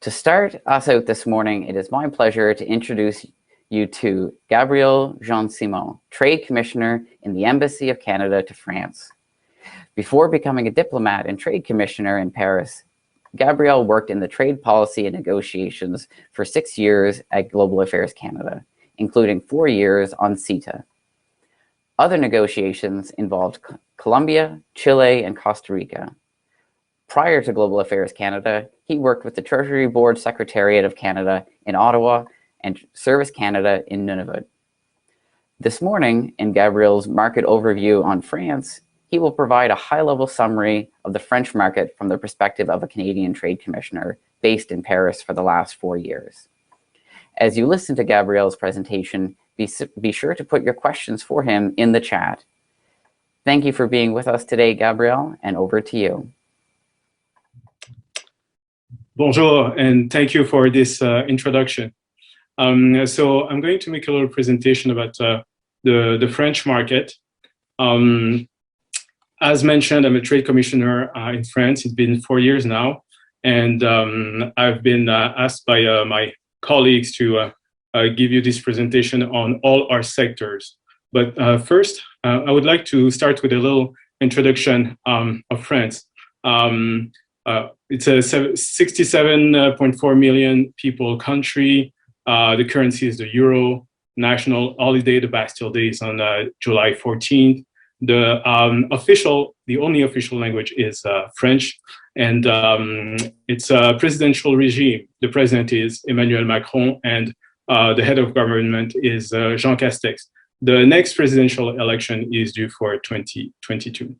To start us out this morning, it is my pleasure to introduce you to Gabriel Jean-Simon, Trade Commissioner in the Embassy of Canada to France. Before becoming a diplomat and trade commissioner in Paris, Gabriel worked in the trade policy and negotiations for 6 years at Global Affairs Canada, including 4 years on CETA. Other negotiations involved Colombia, Chile, and Costa Rica. Prior to Global Affairs Canada, he worked with the Treasury Board Secretariat of Canada in Ottawa and Service Canada in Nunavut. This morning, in Gabriel's market overview on France, he will provide a high-level summary of the French market from the perspective of a Canadian Trade Commissioner based in Paris for the last 4 years. As you listen to Gabriel's presentation, be sure to put your questions for him in the chat. Thank you for being with us today, Gabriel, and over to you. Bonjour, and thank you for this introduction. So I'm going to make a little presentation about the French market. As mentioned, I'm a trade commissioner in France. It's been 4 years now, and I've been asked by my colleagues to give you this presentation on all our sectors. But first, I would like to start with a little introduction of France. It's a 67.4 million people country. The currency is the euro. National holiday, the Bastille Day, is on July 14th. The only official language is French, and it's a presidential regime. The president is Emmanuel Macron, and the head of government is Jean Castex. The next presidential election is due for 2022.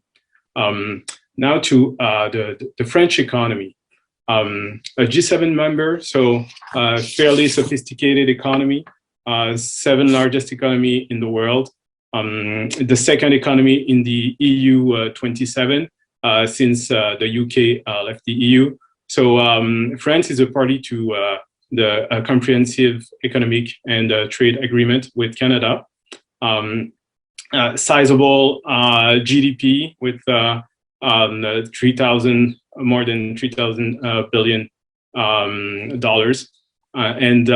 Now to the French economy. A G7 member, so fairly sophisticated economy, 7th largest economy in the world, the second economy in the EU 27 since the UK left the EU. So France is a party to the comprehensive economic and trade agreement with Canada. Sizable GDP with more than $3,000 billion dollars, and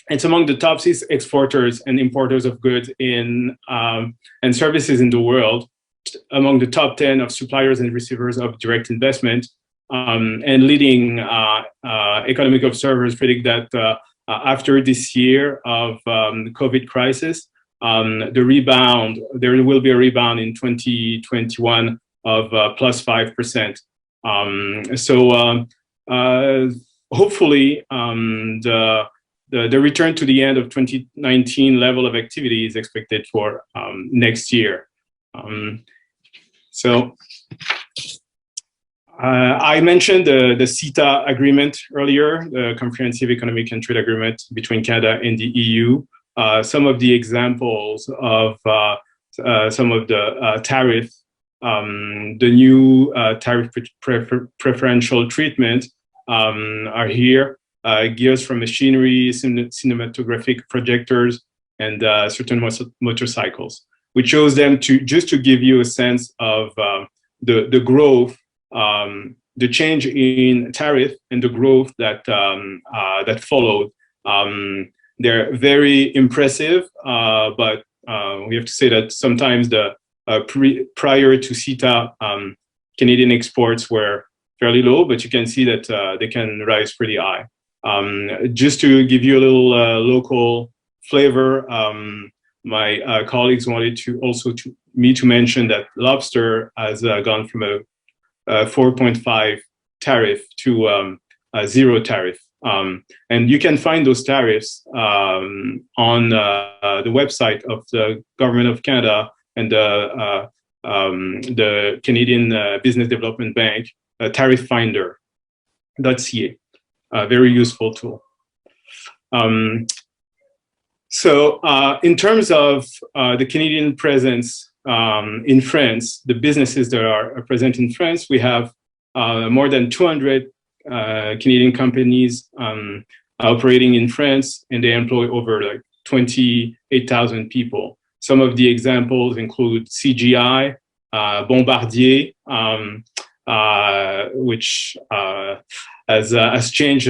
it's among the top 6 exporters and importers of goods and services in the world, among the top 10 of suppliers and receivers of direct investment, and leading economic observers predict that after this year of COVID crisis, there will be a rebound in 2021 of +5%. Hopefully the return to the end of 2019 level of activity is expected for next year. I mentioned the CETA agreement earlier, the Comprehensive Economic and Trade Agreement between Canada and the EU. Some of the examples of some of the tariff, the new tariff preferential treatment are here. Gears from machinery, cinematographic projectors, and certain motorcycles, which shows them just to give you a sense of the growth, the change in tariff and the growth that that followed. They're very impressive, but we have to say that sometimes prior to CETA, Canadian exports were fairly low, but you can see that they can rise pretty high. Just to give you a little local flavor, my colleagues wanted me to mention that lobster has gone from a 4.5 tariff to a 0 tariff. And you can find those tariffs on the website of the Government of Canada and the Canadian Business Development Bank, tarifffinder.ca. Very useful tool. In terms of the Canadian presence in France, the businesses that are present in France, we have more than 200 Canadian companies operating in France, and they employ over like 28,000 people. Some of the examples include CGI, Bombardier, which has changed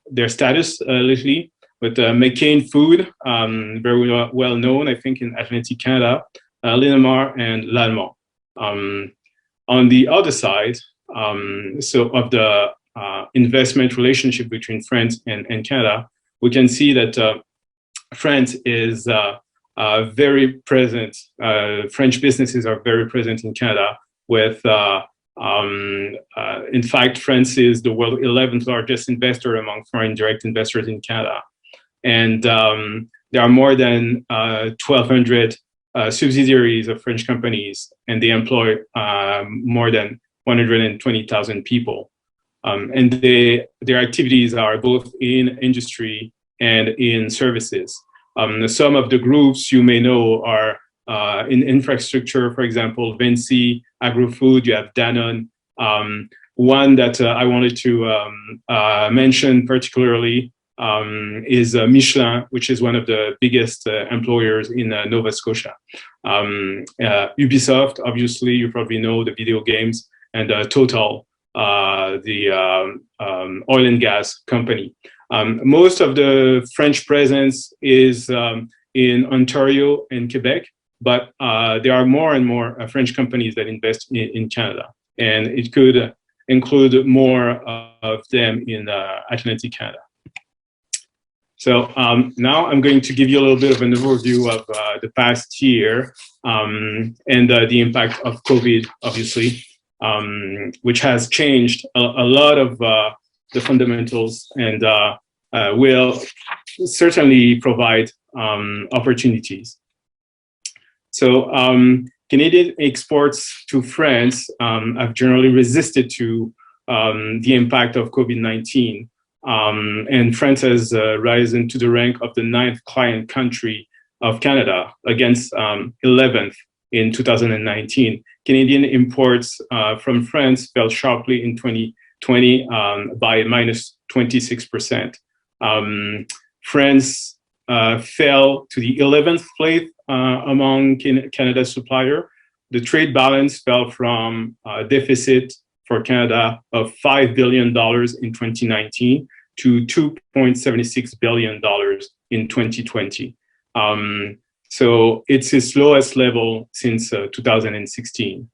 their status lately. But McCain Food, very well known, I think, in Atlantic Canada, Linamar and Lallemont. On the other side, so of the investment relationship between France and Canada, we can see that France is very present. French businesses are very present in Canada with, in fact, France is the world's 11th largest investor among foreign direct investors in Canada. And there are more than 1,200 subsidiaries of French companies, and they employ more than 120,000 people. And their activities are both in industry and in services. Some of the groups you may know are in infrastructure, for example, Vinci, Agri-Food, you have Danone. One that I wanted to mention particularly is Michelin, which is one of the biggest employers in Nova Scotia. Ubisoft, obviously, you probably know the video games, and Total, the oil and gas company. Most of the French presence is in Ontario and Quebec, but there are more and more French companies that invest in Canada, and it could include more of them in Atlantic Canada. So now I'm going to give you a little bit of an overview of the past year and the impact of COVID, obviously, which has changed a lot of the fundamentals and will certainly provide opportunities. So Canadian exports to France have generally resisted to the impact of COVID-19. And France has risen to the rank of the 9th client country of Canada against 11th in 2019. Canadian imports from France fell sharply in 2020 by minus 26%. France fell to the 11th place among Canada's supplier. The trade balance fell from a deficit for Canada of $5 billion in 2019 to $2.76 billion in 2020. So it's its lowest level since 2016.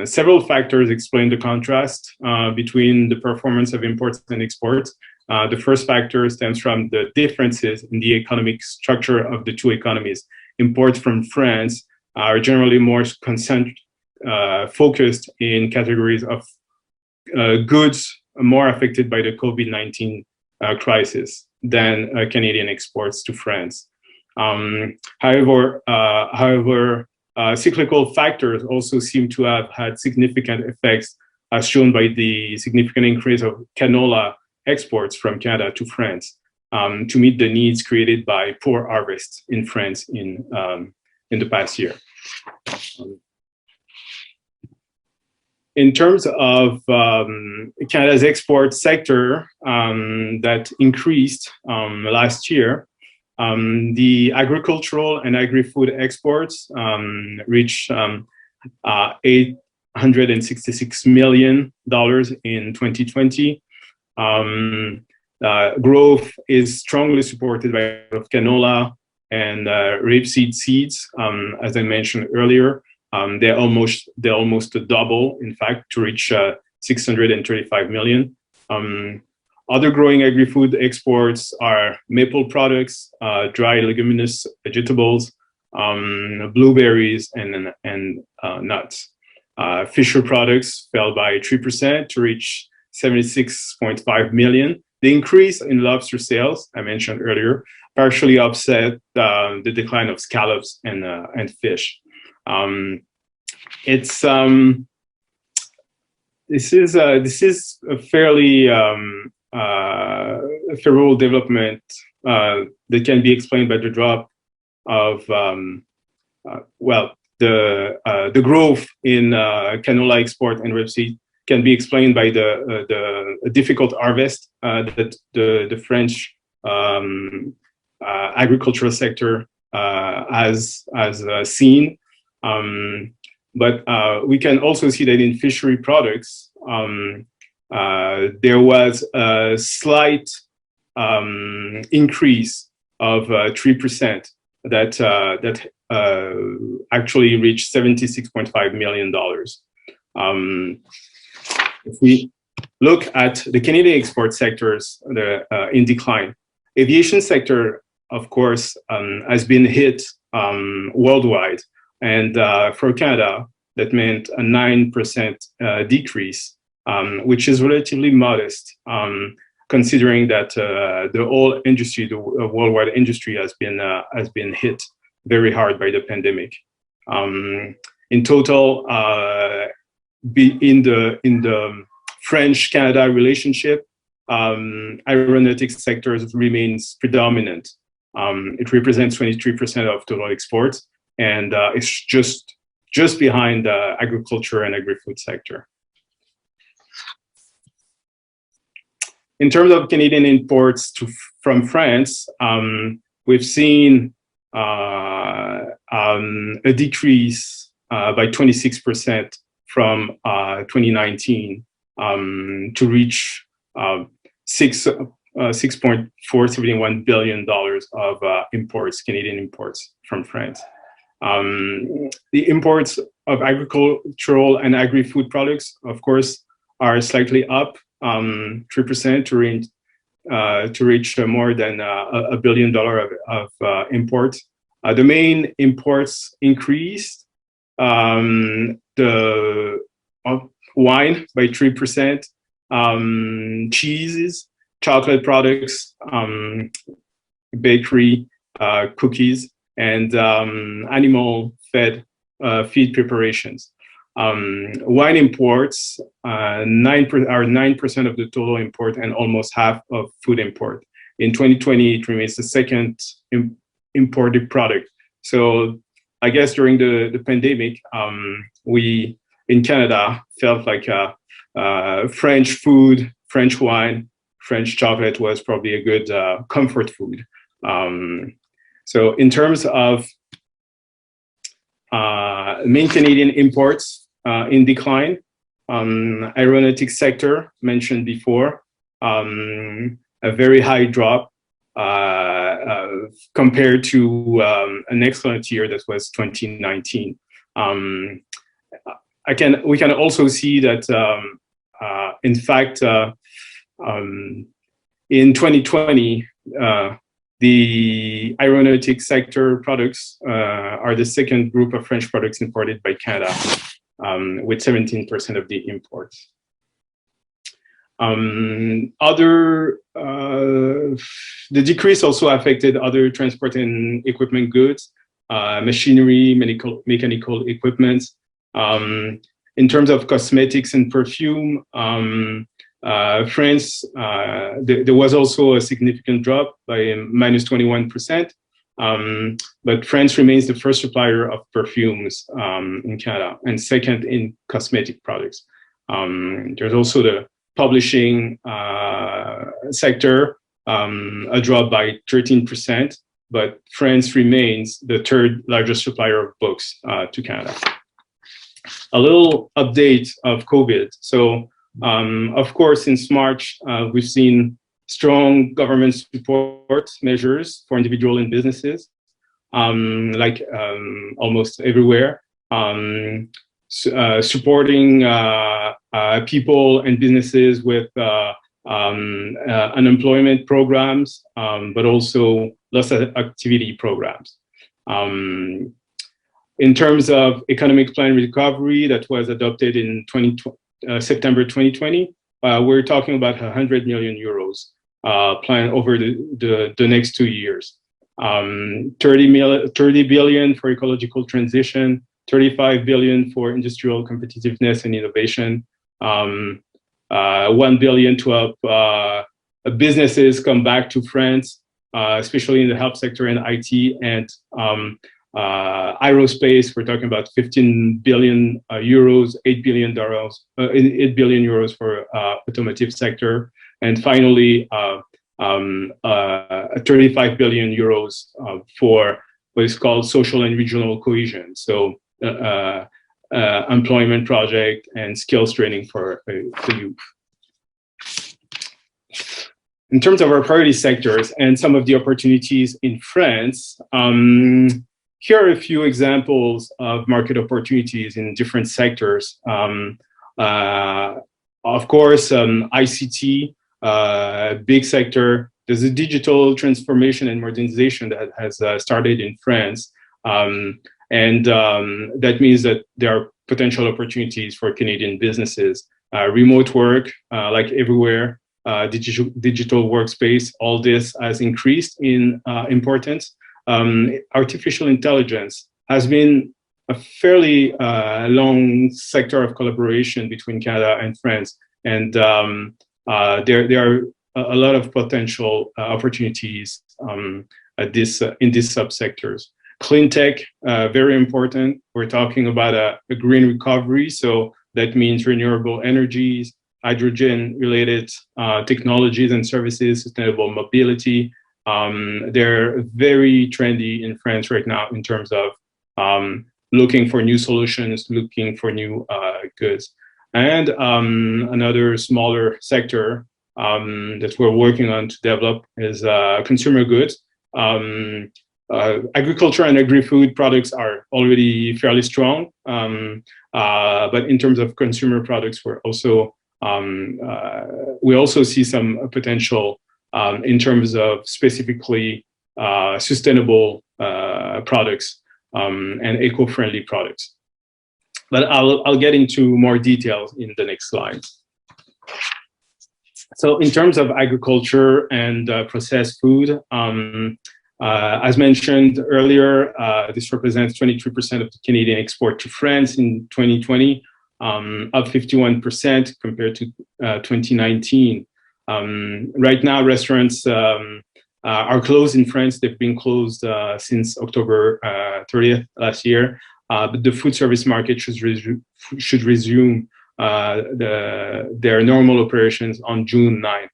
Several factors explain the contrast between the performance of imports and exports. The first factor stems from the differences in the economic structure of the two economies. Imports from France are generally more focused in categories of goods more affected by the COVID-19 crisis than Canadian exports to France. However, cyclical factors also seem to have had significant effects, as shown by the significant increase of canola exports from Canada to France to meet the needs created by poor harvests in France in the past year. In terms of Canada's export sector that increased last year, the agricultural and agri-food exports reached $866 million in 2020. Growth is strongly supported by canola and rapeseed seeds, as I mentioned earlier. They're almost double, in fact, to reach 635 million. Other growing agri-food exports are maple products, dry leguminous vegetables, blueberries, and nuts. Fisher products fell by 3% to reach 76.5 million. The increase in lobster sales, I mentioned earlier, partially offset the decline of scallops and fish. This is a fairly favorable development that can be explained by the drop of the growth in canola export and rapeseed can be explained by the difficult harvest that the French agricultural sector has seen. But we can also see that in fishery products, there was a slight increase of 3% that actually reached $76.5 million. If we look at the Canadian export sectors in decline, aviation sector, of course, has been hit worldwide. And for Canada, that meant a 9% decrease, which is relatively modest, considering that the whole industry, the worldwide industry, has been hit very hard by the pandemic. In total, in the French-Canada relationship, aeronautics sectors remains predominant. It represents 23% of total exports, and it's just behind the agriculture and agri-food sector. In terms of Canadian imports from France, we've seen a decrease by 26% from 2019 to reach $6.471 billion of imports, Canadian imports from France. The imports of agricultural and agri-food products, of course, are slightly up 3% to reach more than $1 billion of imports. The main imports increased the wine by 3%, cheeses, chocolate products, bakery, cookies, and animal feed preparations. Wine imports are 9% of the total import and almost half of food import. In 2020, it remains the second imported product. So I guess during the pandemic, we in Canada felt like French food, French wine, French chocolate was probably a good comfort food. So in terms of main Canadian imports in decline, aeronautics sector mentioned before, a very high drop compared to an excellent year that was 2019. We can also see that, in fact, in 2020, the aeronautics sector products are the second group of French products imported by Canada, with 17% of the imports. The decrease also affected other transport and equipment goods, machinery, mechanical equipment. In terms of cosmetics and perfume, France, there was also a significant drop by minus 21%, but France remains the first supplier of perfumes in Canada and second in cosmetic products. There's also the publishing sector, a drop by 13%, but France remains the third largest supplier of books to Canada. A little update of COVID. So, of course, since March, we've seen strong government support measures for individuals and businesses, like almost everywhere, supporting people and businesses with unemployment programs, but also loss of activity programs. In terms of economic plan recovery that was adopted in September 2020, we're talking about 100 million euros plan over the next 2 years. 30 billion for ecological transition, 35 billion for industrial competitiveness and innovation, 1 billion to help businesses come back to France, especially in the health sector and IT, and aerospace. We're talking about 15 billion euros, $8 billion euros for automotive sector, and finally 35 billion euros for what is called social and regional cohesion. So employment project and skills training for youth. In terms of our priority sectors and some of the opportunities in France, here are a few examples of market opportunities in different sectors. Of course, ICT, big sector. There's a digital transformation and modernization that has started in France. That means that there are potential opportunities for Canadian businesses. Remote work, like everywhere, digital workspace, all this has increased in importance. Artificial intelligence has been a fairly long sector of collaboration between Canada and France. And there are a lot of potential opportunities in these subsectors. Clean tech, very important. We're talking about a green recovery. So that means renewable energies, hydrogen-related technologies and services, sustainable mobility. They're very trendy in France right now in terms of looking for new solutions, looking for new goods. And another smaller sector that we're working on to develop is consumer goods. Agriculture and agri-food products are already fairly strong, but in terms of consumer products, we also see some potential in terms of specifically sustainable products and eco-friendly products. But I'll get into more details in the next slides. So in terms of agriculture and processed food, as mentioned earlier, this represents 23% of the Canadian export to France in 2020, up 51% compared to 2019. Right now, restaurants are closed in France. They've been closed since October 30th last year. But the food service market should resume their normal operations on June 9th.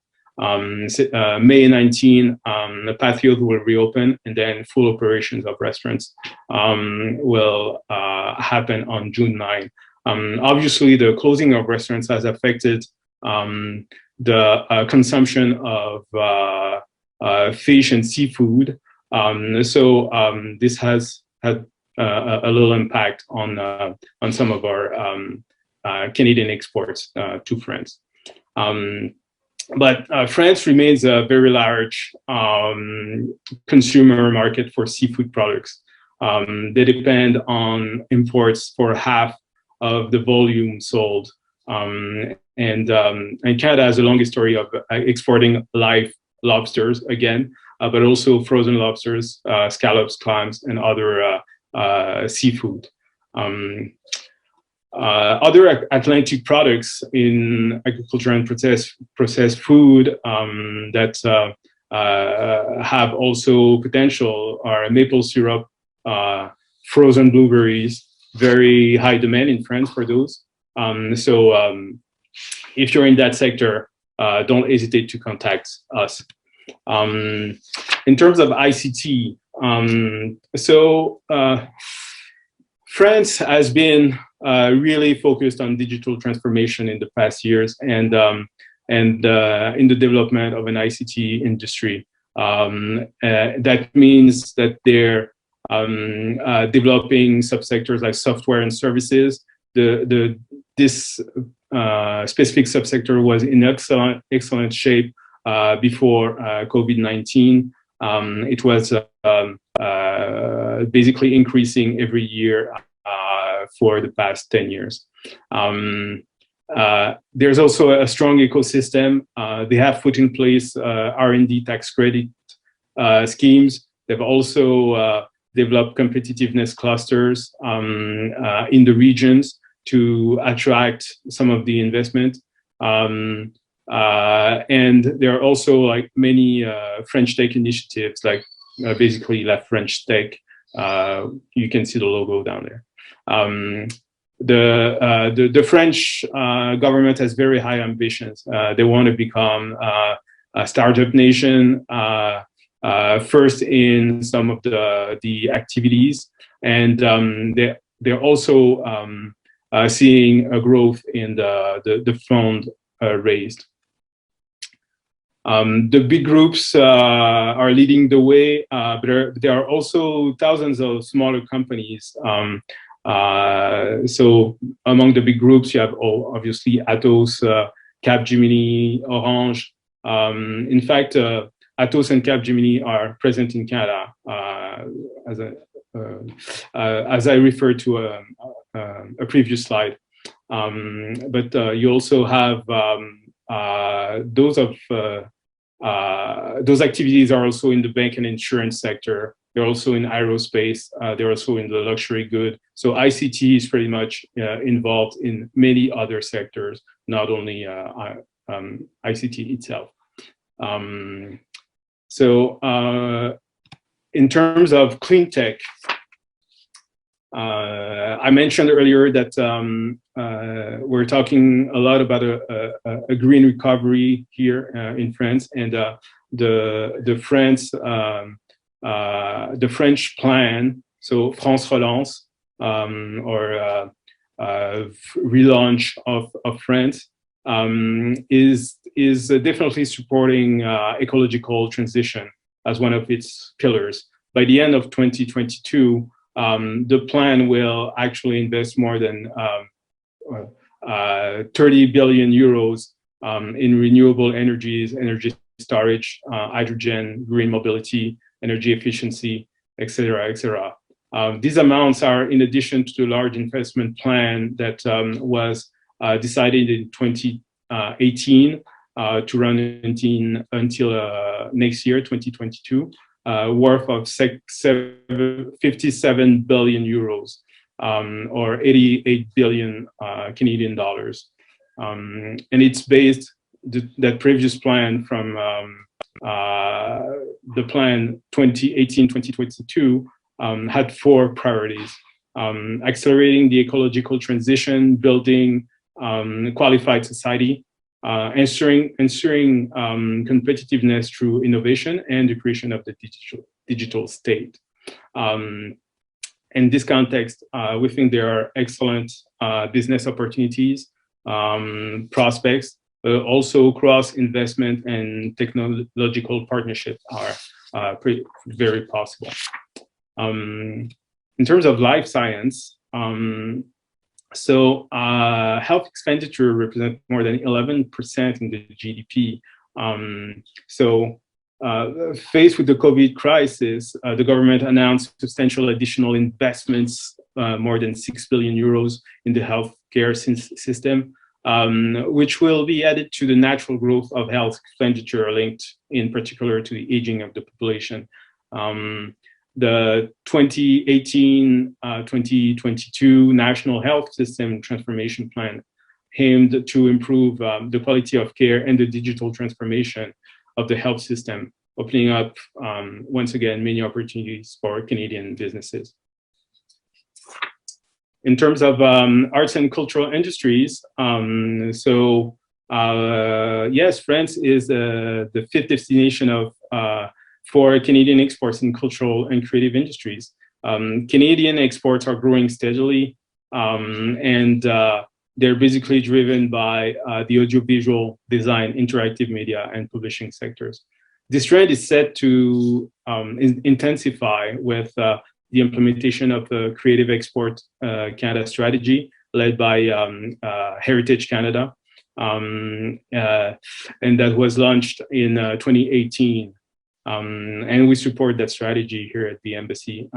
May 19, the patios will reopen, and then full operations of restaurants will happen on June 9. Obviously, the closing of restaurants has affected the consumption of fish and seafood. So this has had a little impact on some of our Canadian exports to France. But France remains a very large consumer market for seafood products. They depend on imports for half of the volume sold. And Canada has a long history of exporting live lobsters again, but also frozen lobsters, scallops, clams, and other seafood. Other Atlantic products in agriculture and processed food that have also potential are maple syrup, frozen blueberries, very high demand in France for those. So if you're in that sector, don't hesitate to contact us. In terms of ICT, France has been really focused on digital transformation in the past years and in the development of an ICT industry. That means that they're developing subsectors like software and services. This specific subsector was in excellent shape before COVID-19. It was basically increasing every year for the past 10 years. There's also a strong ecosystem. They have put in place R&D tax credit schemes. They've also developed competitiveness clusters in the regions to attract some of the investment. And there are also like many French tech initiatives, like basically La French Tech. You can see the logo down there. The French government has very high ambitions. They want to become a startup nation, first in some of the activities, and they're also seeing a growth in the fund raised. The big groups are leading the way, but there are also thousands of smaller companies. So among the big groups, you have obviously Atos, Capgemini, Orange. In fact, Atos and Capgemini are present in Canada, as I referred to a previous slide. But you also have those activities are also in the bank and insurance sector. They're also in aerospace. They're also in the luxury good. So ICT is pretty much involved in many other sectors, not only ICT itself. In terms of clean tech, I mentioned earlier that we're talking a lot about a green recovery here in France, and the French plan, so France Relance, or relaunch of France, is definitely supporting ecological transition as one of its pillars. By the end of 2022, the plan will actually invest more than 30 billion euros in renewable energies, energy storage, hydrogen, green mobility, energy efficiency, etc., etc. These amounts are in addition to the large investment plan that was decided in 2018 to run until next year, 2022. Worth of 57 billion euros, or 88 billion Canadian dollars. And it's based, that previous plan from the plan 2018-2022 had 4 priorities. Accelerating the ecological transition, building qualified society, ensuring competitiveness through innovation, and the creation of the digital state. In this context, we think there are excellent business opportunities, prospects, also cross-investment and technological partnerships are very possible. In terms of life science, health expenditure represents more than 11% in the GDP. Faced with the COVID crisis, the government announced substantial additional investments, more than 6 billion euros in the healthcare system, which will be added to the natural growth of health expenditure linked in particular to the aging of the population. The 2018-2022 National Health System Transformation Plan aimed to improve the quality of care and the digital transformation of the health system, opening up, once again, many opportunities for Canadian businesses. In terms of arts and cultural industries, yes, France is the 5th destination for Canadian exports in cultural and creative industries. Canadian exports are growing steadily, and they're basically driven by the audiovisual, design, interactive media, and publishing sectors. This trend is set to intensify with the implementation of the Creative Export Canada strategy led by Heritage Canada, and that was launched in 2018. And we support that strategy here at the embassy.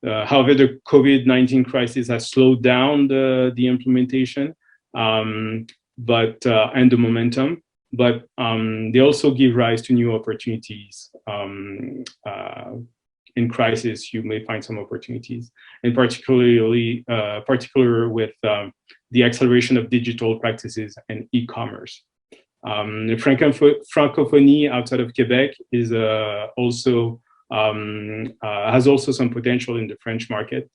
However, the COVID-19 crisis has slowed down the implementation, and the momentum, but they also give rise to new opportunities. In crisis, you may find some opportunities, and particular with the acceleration of digital practices and e-commerce. The Francophonie outside of Quebec is also has also some potential in the French market.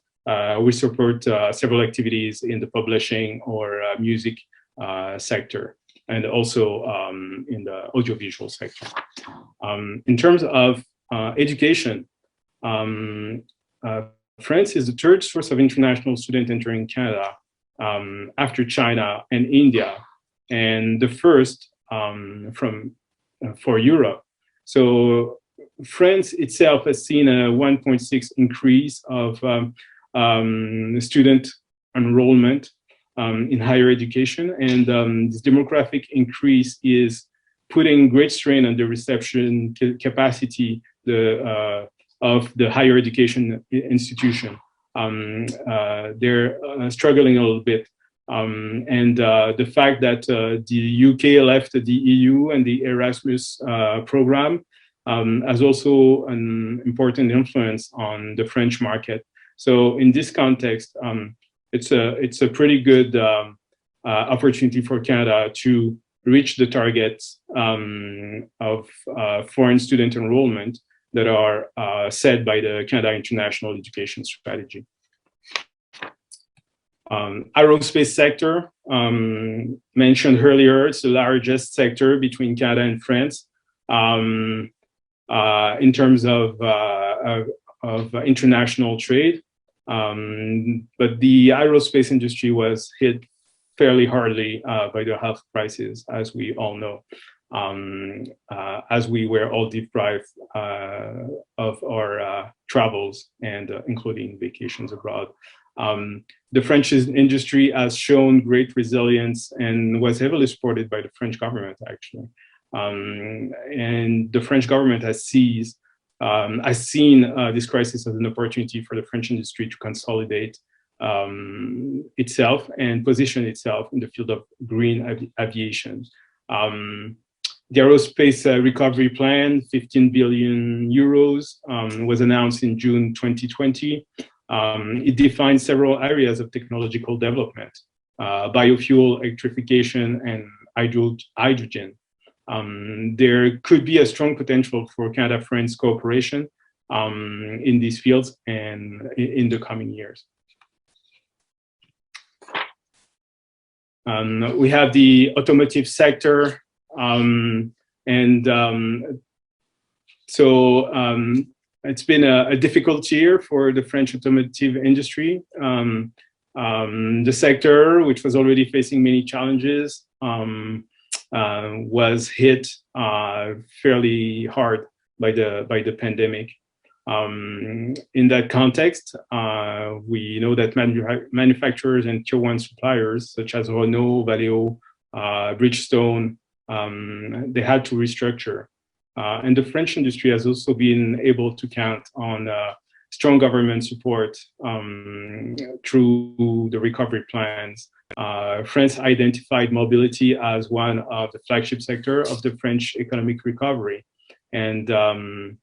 We support several activities in the publishing or music sector, and also in the audiovisual sector. In terms of education, France is the 3rd source of international students entering Canada. after China and India, and the first for Europe. So France itself has seen a 1.6 increase of student enrollment in higher education, and this demographic increase is putting great strain on the reception capacity of the higher education institution. They're struggling a little bit. And the fact that the UK left the EU and the Erasmus program has also an important influence on the French market. So in this context, it's a pretty good opportunity for Canada to reach the targets of foreign student enrollment that are set by the Canada International Education Strategy. Aerospace sector, mentioned earlier, it's the largest sector between Canada and France in terms of international trade. But the aerospace industry was hit fairly hardly by the health crisis, as we all know, as we were all deprived of our travels and including vacations abroad. The French industry has shown great resilience and was heavily supported by the French government, actually. And the French government has seen this crisis as an opportunity for the French industry to consolidate itself and position itself in the field of green aviation. The aerospace recovery plan, 15 billion euros, was announced in June 2020. It defines several areas of technological development, biofuel, electrification, and hydrogen. There could be a strong potential for Canada-France cooperation in these fields and in the coming years. We have the automotive sector, it's been a difficult year for the French automotive industry. The sector, which was already facing many challenges, was hit fairly hard by the pandemic. In that context, we know that manufacturers and tier one suppliers such as Renault, Valeo, Bridgestone, they had to restructure. And the French industry has also been able to count on strong government support through the recovery plans. France identified mobility as one of the flagship sector of the French economic recovery. And the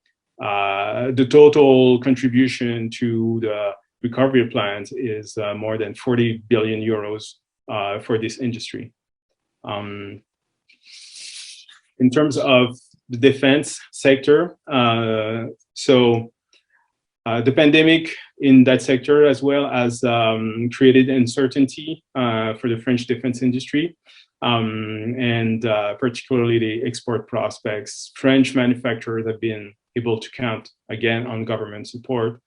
total contribution to the recovery plans is more than 40 billion euros for this industry. In terms of the defense sector, the pandemic in that sector as well as created uncertainty for the French defense industry, and particularly the export prospects. French manufacturers have been able to count again on government support.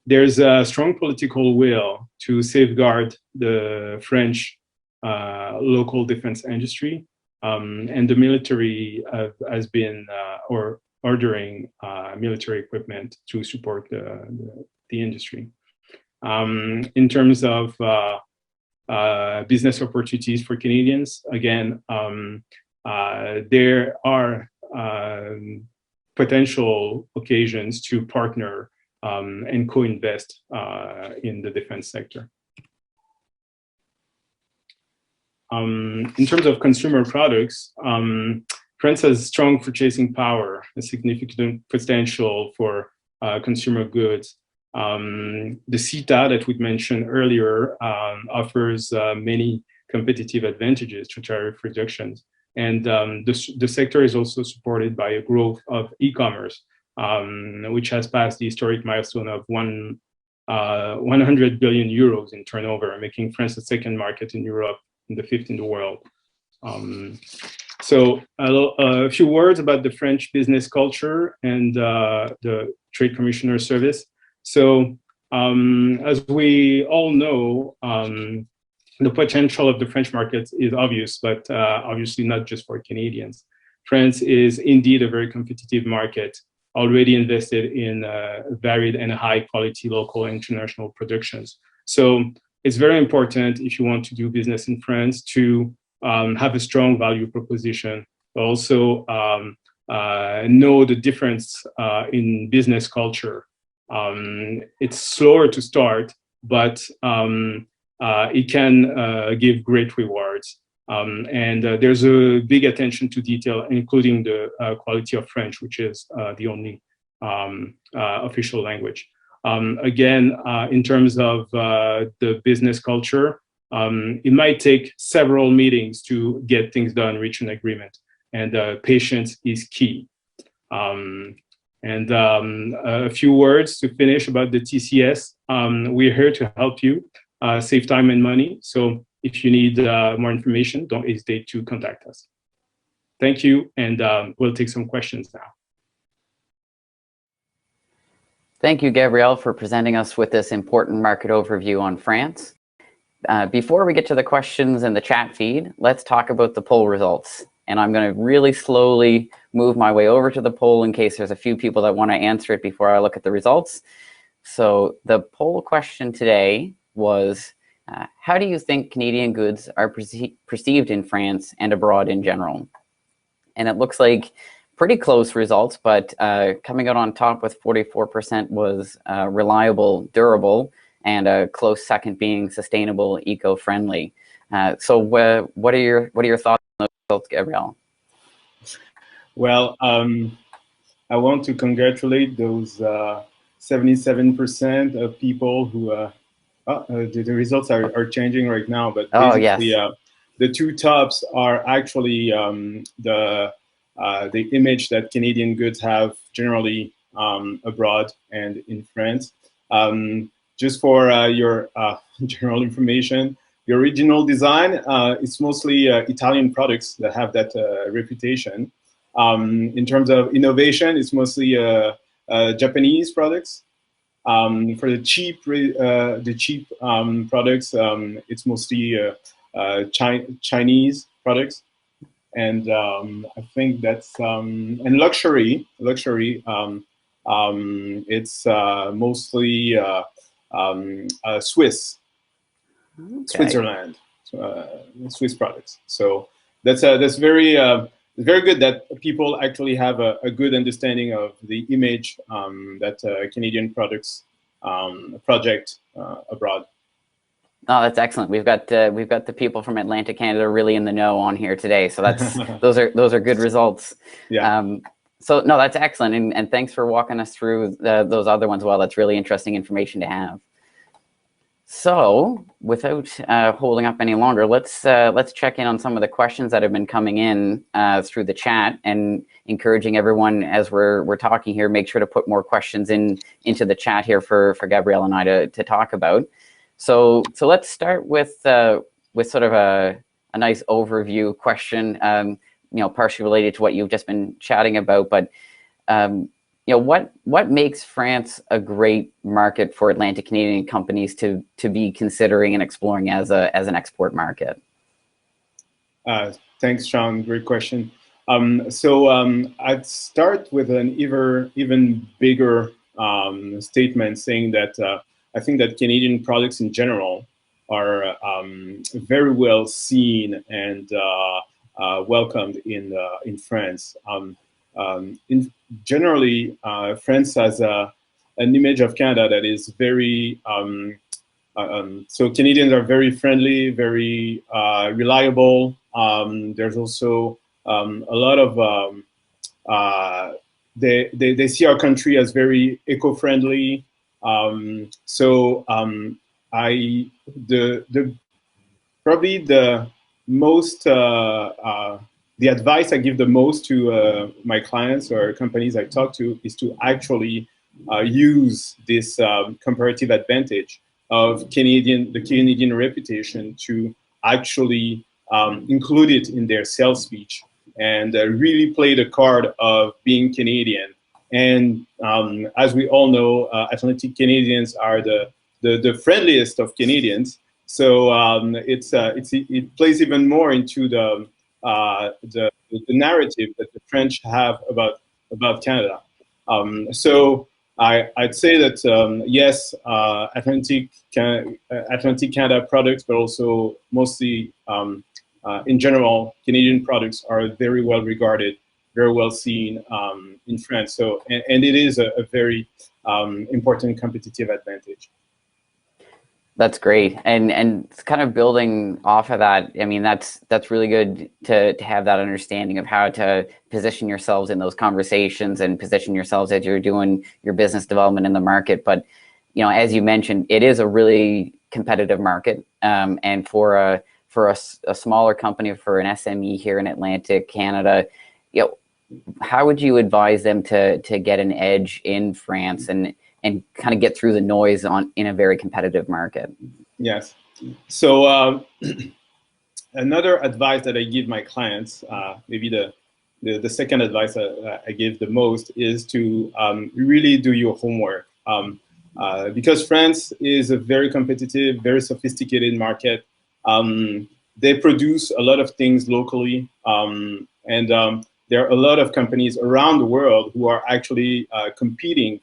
There's a strong political will to safeguard the French local defense industry, and the military has been ordering military equipment to support the industry. In terms of business opportunities for Canadians, again, there are potential occasions to partner and co-invest in the defense sector. In terms of consumer products, France has strong purchasing power, a significant potential for consumer goods. The CETA that we mentioned earlier offers many competitive advantages to tariff reductions. And the sector is also supported by a growth of e-commerce, which has passed the historic milestone of 100 billion euros in turnover, making France the second market in Europe and the fifth in the world. So a few words about the French business culture and the Trade Commissioner Service. So As we all know, the potential of the French market is obvious, but obviously not just for Canadians. France is indeed a very competitive market, already invested in varied and high quality local and international productions. So it's very important if you want to do business in France to have a strong value proposition, but also know the difference in business culture. It's slower to start, but it can give great rewards. And there's a big attention to detail, including the quality of French, which is the only official language. Again, in terms of the business culture, it might take several meetings to get things done, reach an agreement, and patience is key. And a few words to finish about the TCS. We're here to help you save time and money. So if you need more information, don't hesitate to contact us. Thank you, and we'll take some questions now. Thank you, Gabriel, for presenting us with this important market overview on France. Before we get to the questions in the chat feed, let's talk about the poll results. And I'm going to really slowly move my way over to the poll in case there's a few people that want to answer it before I look at the results. So the poll question today was, how do you think Canadian goods are perceived in France and abroad in general? And it looks like pretty close results, but coming out on top with 44% was reliable, durable, and a close second being sustainable, eco-friendly. So what are your thoughts on those results, Gabriel? Well, I want to congratulate those 77% of people who the results are changing right now, but basically the two tops are actually the image that Canadian goods have generally abroad and in France. Just for your general information, the original design is mostly Italian products that have that reputation. In terms of innovation, it's mostly Japanese products. For the cheap products, it's mostly Chinese products, and I think that's and luxury. It's mostly Swiss, Switzerland, Swiss products. So that's very good that people actually have a good understanding of the image that Canadian products project abroad. Oh, that's excellent. We've got the people from Atlantic Canada really in the know on here today. So that's those are good results. Yeah. So no, that's excellent, and thanks for walking us through those other ones. Well, that's really interesting information to have. So without holding up any longer, let's check in on some of the questions that have been coming in through the chat, and encouraging everyone as we're talking here, make sure to put more questions into the chat here for Gabriel and I to talk about. So let's start with sort of a nice overview question, partially related to what you've just been chatting about, but what makes France a great market for Atlantic Canadian companies to be considering and exploring as an export market? Thanks, Sean. Great question. I'd start with an even bigger statement, saying that I think that Canadian products in general are very well seen and welcomed in France. Generally, France has an image of Canada that is very, so Canadians are very friendly, very reliable. There's also a lot of, they see our country as very eco-friendly. Probably the most, the advice I give the most to my clients or companies I talk to is to actually use this comparative advantage of the Canadian reputation to actually include it in their sales speech and really play the card of being Canadian And as we all know, Atlantic Canadians are the friendliest of Canadians. So it plays even more into the narrative that the French have about Canada. So I'd say that yes, Atlantic Canada products, but also mostly in general, Canadian products are very well regarded, very well seen in France. So and it is a very important competitive advantage. That's great, and it's kind of building off of that. I mean, that's really good to have that understanding of how to position yourselves in those conversations and position yourselves as you're doing your business development in the market. But you know, as you mentioned, it is a really competitive market, and for a smaller company, for an SME here in Atlantic Canada, you know, how would you advise them to get an edge in France and kind of get through the noise in a very competitive market? Yes. So another advice that I give my clients, maybe the second advice I give the most, is to really do your homework. Because France is a very competitive, very sophisticated market. They produce a lot of things locally, and there are a lot of companies around the world who are actually competing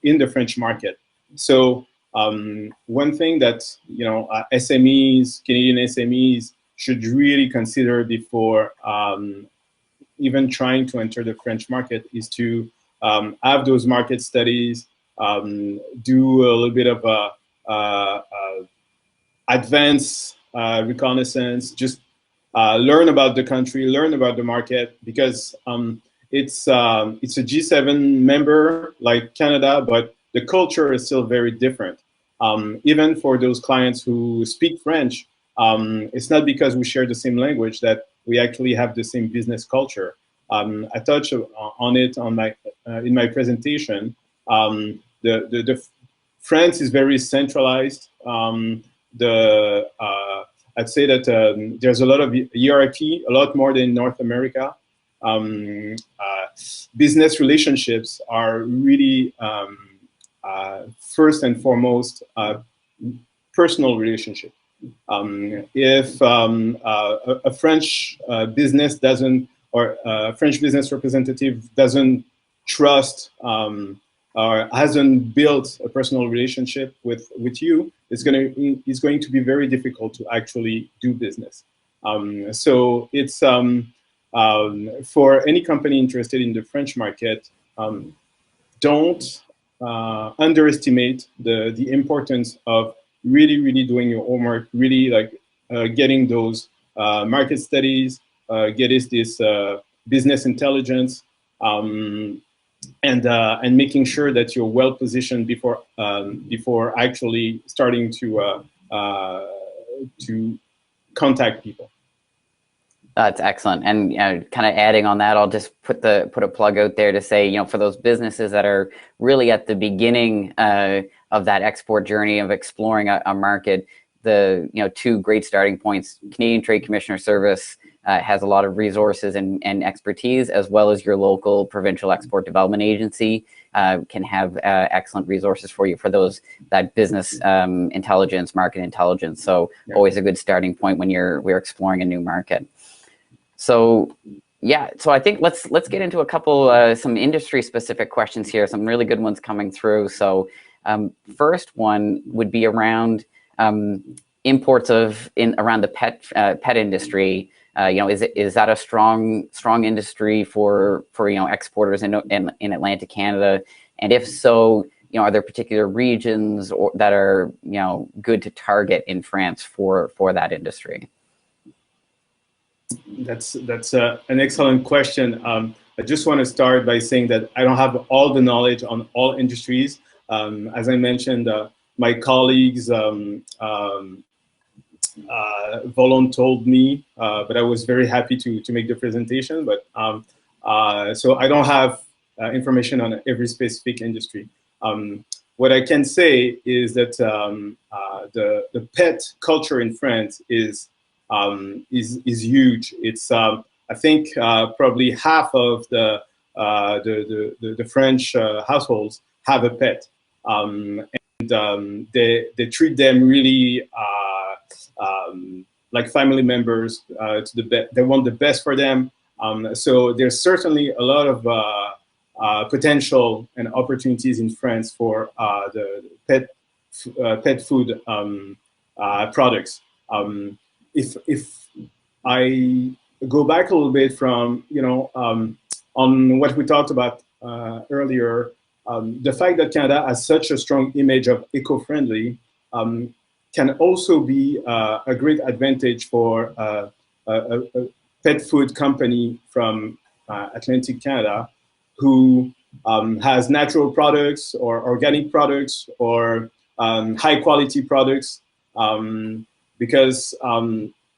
in the French market. So one thing that SMEs, Canadian SMEs, should really consider before even trying to enter the French market is to have those market studies, do a little bit of advanced reconnaissance, just learn about the country, learn about the market, because it's a G7 member like Canada, but the culture is still very different. Even for those clients who speak French, it's not because we share the same language that we actually have the same business culture. I touched on it in my presentation. The France is very centralized. I'd say that there's a lot of hierarchy, a lot more than in North America. Business relationships are really first and foremost personal relationship. If a French business doesn't, or a French business representative doesn't trust or hasn't built a personal relationship with you, it's going to be very difficult to actually do business. So it's for any company interested in the French market, don't underestimate the importance of really doing your homework, really getting those market studies, getting this business intelligence, and making sure that you're well positioned before actually starting to contact people. That's excellent. And kind of adding on that, I'll just put a plug out there to say, for those businesses that are really at the beginning of that export journey of exploring a market, the two great starting points: Canadian Trade Commissioner Service has a lot of resources and expertise, as well as your local provincial export development agency can have excellent resources for you for that business intelligence, market intelligence. So always a good starting point when we're exploring a new market. So so I think let's get into a couple some industry specific questions here. Some really good ones coming through. So first one would be around imports around the pet industry. Is that a strong industry for exporters in Atlantic Canada? And if so, are there particular regions that are good to target in France for that industry? That's an excellent question. I just want to start by saying that I don't have all the knowledge on all industries. As I mentioned, my colleagues told me, but I was very happy to make the presentation. But so I don't have information on every specific industry. What I can say is that the pet culture in France is huge. It's I think probably half of the the French households have a pet, and they treat them really like family members. They want the best for them. So there's certainly a lot of potential and opportunities in France for the pet food products. If I go back a little bit from, on what we talked about earlier, the fact that Canada has such a strong image of eco-friendly can also be a great advantage for a pet food company from Atlantic Canada who has natural products or organic products or high quality products, because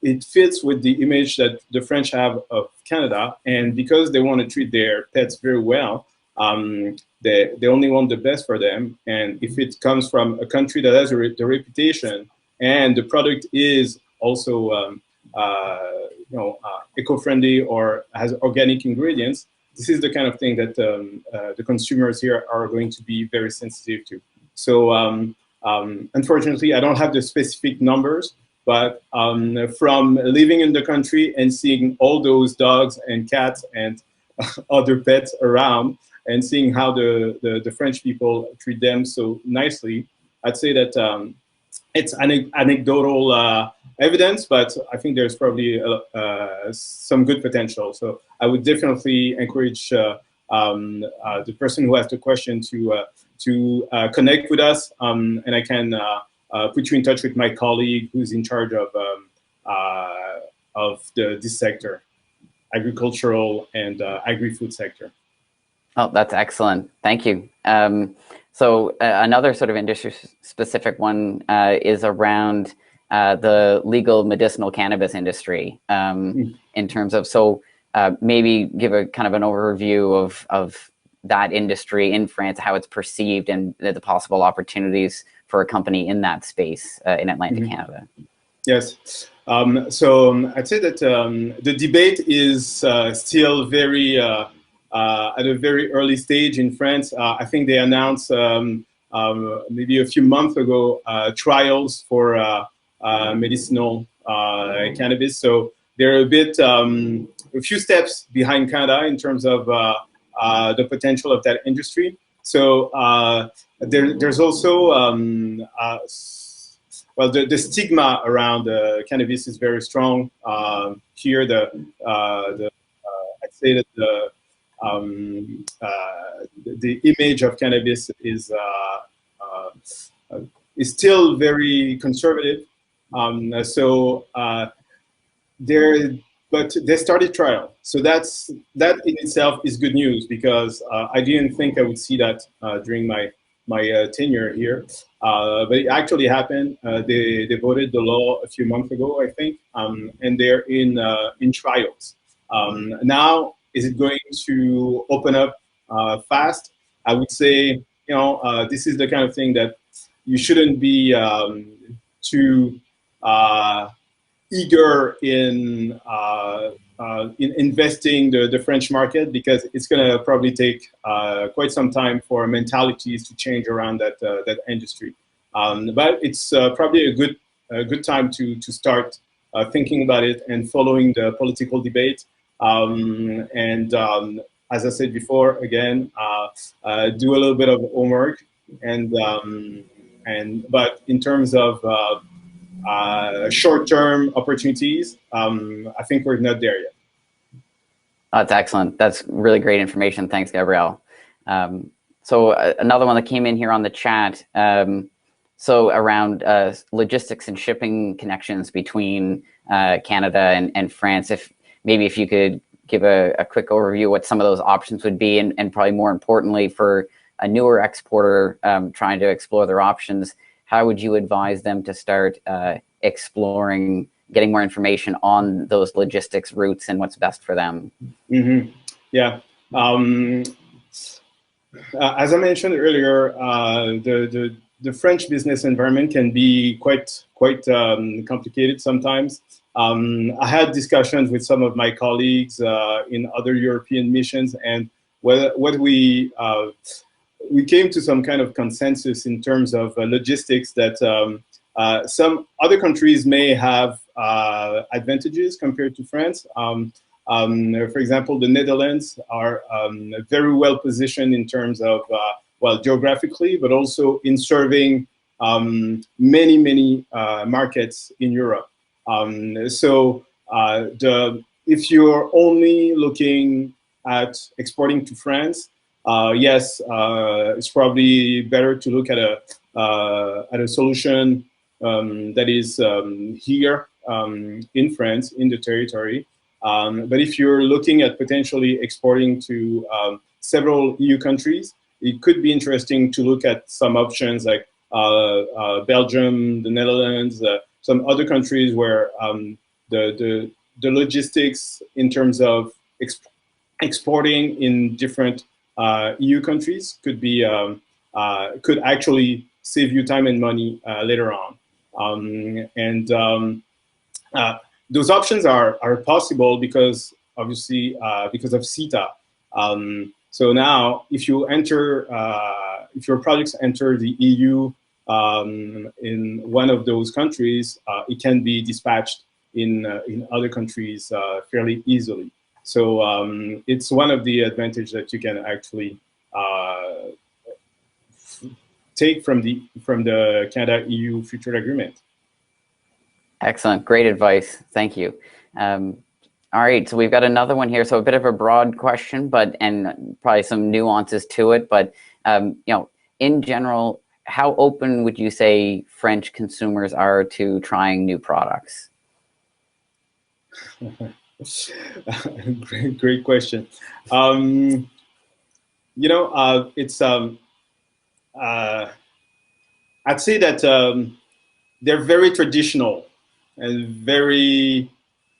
it fits with the image that the French have of Canada, and because they want to treat their pets very well, they only want the best for them. And if it comes from a country that has the reputation and the product is also eco-friendly or has organic ingredients, this is the kind of thing that the consumers here are going to be very sensitive to. So unfortunately, I don't have the specific numbers, but from living in the country and seeing all those dogs and cats and other pets around and seeing how the French people treat them so nicely, I'd say that it's anecdotal evidence, but I think there's probably some good potential. So I would definitely encourage the person who asked the question to connect with us, and I can put you in touch with my colleague who's in charge of this sector, agricultural and agri-food sector. Oh, that's excellent. Thank you. So another sort of industry-specific one is around the legal medicinal cannabis industry in terms of, so maybe give a kind of an overview of that industry in France, how it's perceived, and the possible opportunities for a company in that space in Atlantic Canada. Yes. So I'd say that the debate is still very at a very early stage in France. I think they announced maybe a few months ago trials for medicinal cannabis. So they're a bit, a few steps behind Canada in terms of the potential of that industry. So there's also, well, the stigma around cannabis is very strong. Here, I'd say that the image of cannabis is still very conservative. But they started trial, so that in itself is good news, because I didn't think I would see that during my tenure here, but it actually happened. They voted the law a few months ago, I think, and they're in trials. Now, is it going to open up fast? I would say, this is the kind of thing that you shouldn't be too eager in investing the French market, because it's going to probably take quite some time for mentalities to change around that industry. But it's probably a good time to start thinking about it and following the political debate. As I said before, again, do a little bit of homework, but in terms of short-term opportunities, I think we're not there yet. That's excellent. That's really great information. Thanks, Gabriel. So another one that came in here on the chat. So around logistics and shipping connections between Canada and France. Maybe if you could give a quick overview what some of those options would be, and probably more importantly for a newer exporter trying to explore their options, how would you advise them to start exploring, getting more information on those logistics routes and what's best for them? Yeah. As I mentioned earlier, the French business environment can be quite complicated sometimes. I had discussions with some of my colleagues in other European missions, and what we came to some kind of consensus in terms of logistics that some other countries may have advantages compared to France. For example, the Netherlands are very well positioned in terms of, well, geographically, but also in serving many markets in Europe. If you're only looking at exporting to France, yes, it's probably better to look at a solution that is here in France, in the territory. But if you're looking at potentially exporting to several EU countries, it could be interesting to look at some options like Belgium, the Netherlands, some other countries where the logistics in terms of exporting in different EU countries could be could actually save you time and money later on. Those options are possible because obviously because of CETA. So now, if you enter, if your products enter the EU in one of those countries, it can be dispatched in other countries fairly easily. So it's one of the advantages that you can actually take from the Canada-EU Free Trade Agreement. Excellent, great advice. Thank you. All right, so we've got another one here. So a bit of a broad question, but and probably some nuances to it. But you know, in general, how open would you say French consumers are to trying new products? Great question. You know, it's I'd say that they're very traditional and very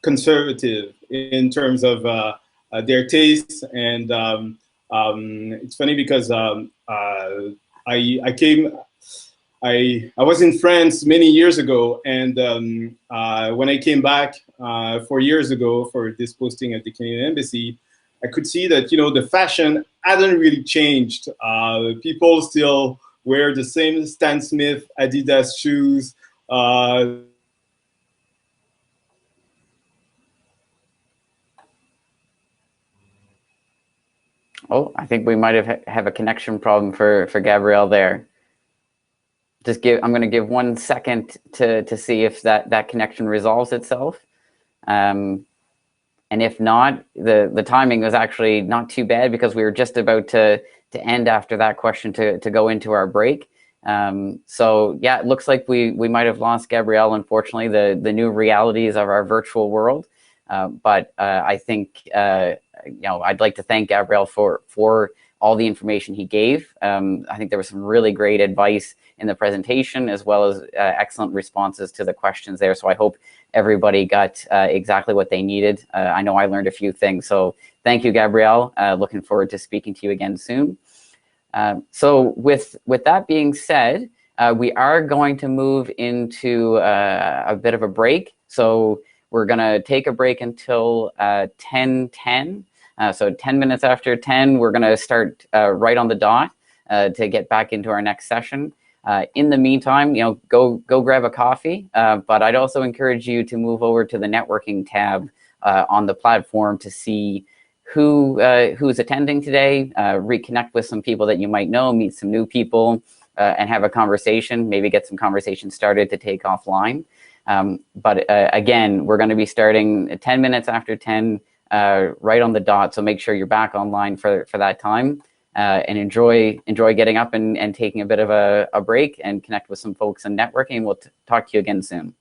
conservative in terms of their tastes. And it's funny because I was in France many years ago, and when I came back 4 years ago for this posting at the Canadian Embassy, I could see that, you know, the fashion hadn't really changed. People still wear the same Stan Smith Adidas shoes. Oh, I think we might have a connection problem for Gabrielle there. I'm going to give 1 second to see if that connection resolves itself. And if not, the timing was actually not too bad because we were just about to end after that question to go into our break. So yeah, it looks like we might have lost Gabrielle, unfortunately, the new realities of our virtual world. But I think, you know, I'd like to thank Gabrielle for all the information he gave. I think there was some really great advice in the presentation, as well as excellent responses to the questions there. So I hope everybody got exactly what they needed. I know I learned a few things. So thank you, Gabrielle. Looking forward to speaking to you again soon. So with that being said, we are going to move into a bit of a break. So we're going to take a break until 10:10. So 10 minutes after 10, we're going to start right on the dot to get back into our next session. In the meantime, you know, go grab a coffee. But I'd also encourage you to move over to the networking tab on the platform to see who's attending today, reconnect with some people that you might know, meet some new people, and have a conversation, maybe get some conversation started to take offline. But again, we're going to be starting 10 minutes after 10, right on the dot. So make sure you're back online for that time, and enjoy getting up and taking a bit of a break and connect with some folks and networking. We'll talk to you again soon.